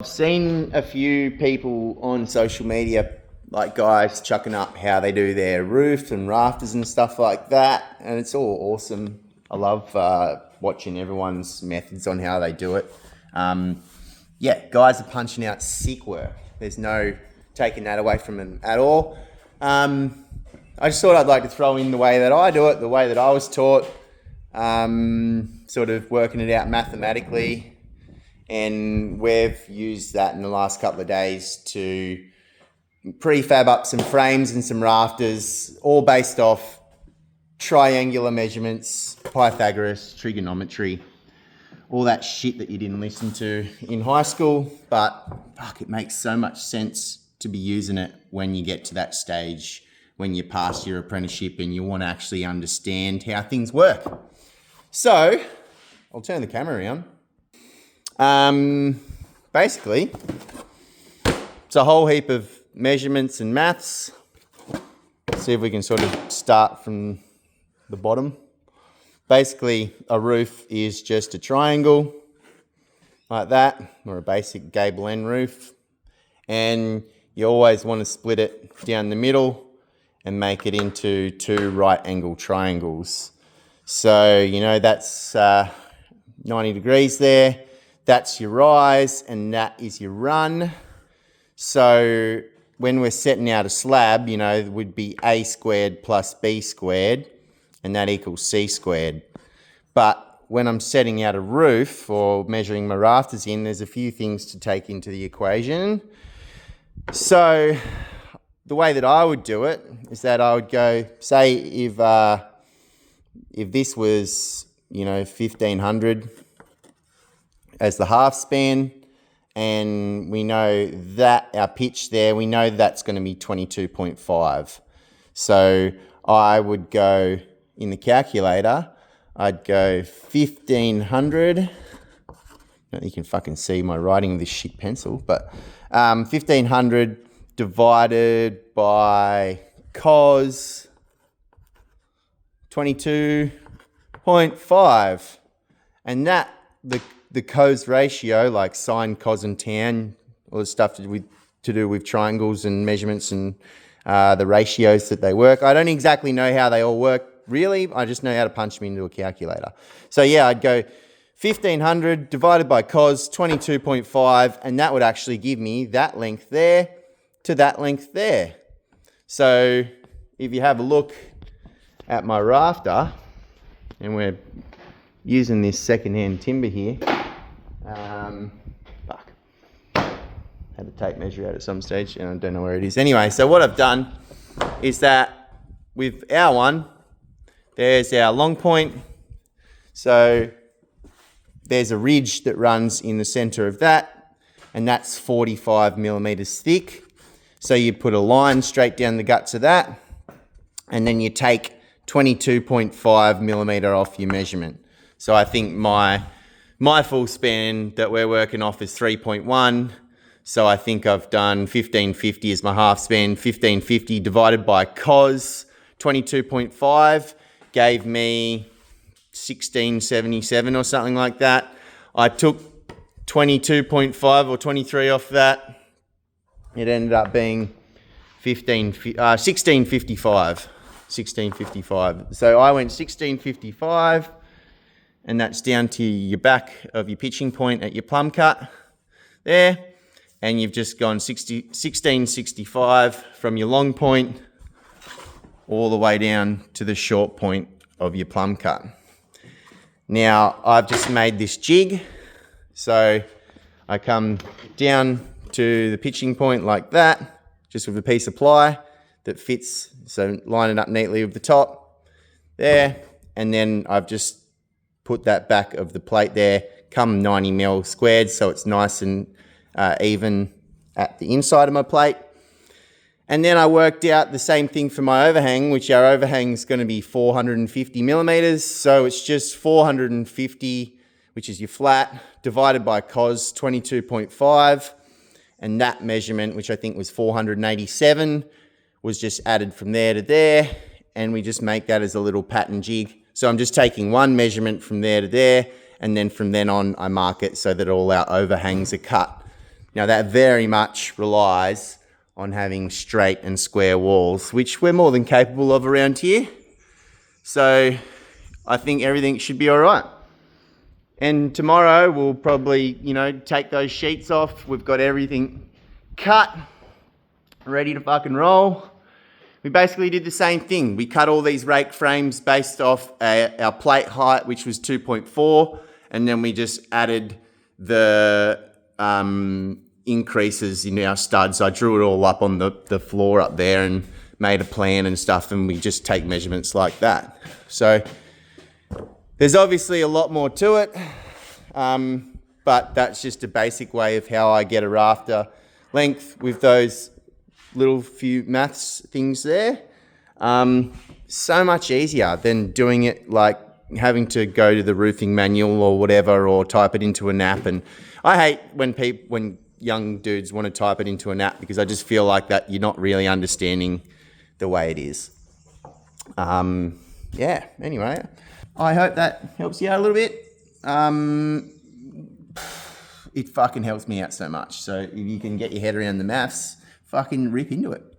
I've seen a few people on social media, like guys chucking up how they do their roof and rafters and stuff like that, and it's all awesome. I love watching everyone's methods on how they do it. Guys are punching out sick work. There's no taking that away from them at all. I just thought I'd like to throw in the way that I do it, the way that I was taught, sort of working it out mathematically. And we've used that in the last couple of days to prefab up some frames and some rafters, all based off triangular measurements, Pythagoras, trigonometry, all that shit that you didn't listen to in high school. But fuck, it makes so much sense to be using it when you get to that stage, when you pass your apprenticeship and you want to actually understand how things work. So I'll turn the camera around. Basically, it's a whole heap of measurements and maths. See if we can sort of start from the bottom. Basically, a roof is just a triangle like that, or a basic gable end roof. And you always want to split it down the middle and make it into two right angle triangles. So, that's 90 degrees there. That's your rise and that is your run. So when we're setting out a slab, it would be a squared plus b squared, and that equals c squared. But when I'm setting out a roof or measuring my rafters in, there's a few things to take into the equation. So the way that I would do it is that I would go, say if this was, 1500 as the half span, and we know that our pitch there, we know that's going to be 22.5. So I would go in the calculator, I'd go 1500. I don't think you can fucking see my writing with this shit pencil, but 1500 divided by cos 22.5. And that, the cos ratio, like sine, cos and tan, all the stuff to do with triangles and measurements and the ratios that they work. I don't exactly know how they all work, really. I just know how to punch them into a calculator. So yeah, I'd go 1500 divided by cos 22.5, and that would actually give me that length there to that length there. So if you have a look at my rafter, and we're using this second-hand timber here. Had a tape measure out at some stage, and I don't know where it is. Anyway, so what I've done is that with our one, there's our long point. So there's a ridge that runs in the center of that, and that's 45 millimeters thick. So you put a line straight down the guts of that, and then you take 22.5 millimeter off your measurement. So I think my full span that we're working off is 3.1. So I think I've done 1550 as my half span. 1550 divided by cos 22.5 gave me 1677 or something like that. I took 22.5 or 23 off that. It ended up being 1655. 1655. So I went 1655. And that's down to your back of your pitching point at your plumb cut there. And you've just gone 1665 from your long point all the way down to the short point of your plumb cut. Now, I've just made this jig. So I come down to the pitching point like that, just with a piece of ply that fits. So line it up neatly with the top there. And then I've just put that back of the plate there, come 90 mil squared, so it's nice and even at the inside of my plate. And then I worked out the same thing for my overhang, which our overhang is going to be 450 millimeters. So it's just 450, which is your flat, divided by cos 22.5. And that measurement, which I think was 487, was just added from there to there. And we just make that as a little pattern jig. So I'm just taking one measurement from there to there, and then from then on I mark it so that all our overhangs are cut Now that very much relies on having straight and square walls, which we're more than capable of around here. So I think everything should be all right. And tomorrow we'll probably, take those sheets off. We've got everything cut, ready to fucking roll. We basically did the same thing. We cut all these rake frames based off our plate height, which was 2.4, and then we just added the increases in our studs. I drew it all up on the floor up there and made a plan and stuff, and we just take measurements like that. So there's obviously a lot more to it, but that's just a basic way of how I get a rafter length with those little few maths things there. So much easier than doing it like having to go to the roofing manual or whatever, or type it into an app. And I hate when young dudes want to type it into an app, because I just feel like that you're not really understanding the way it is. Yeah, anyway, I hope that helps you out a little bit. It fucking helps me out so much. So if you can get your head around the maths, fucking rip into it.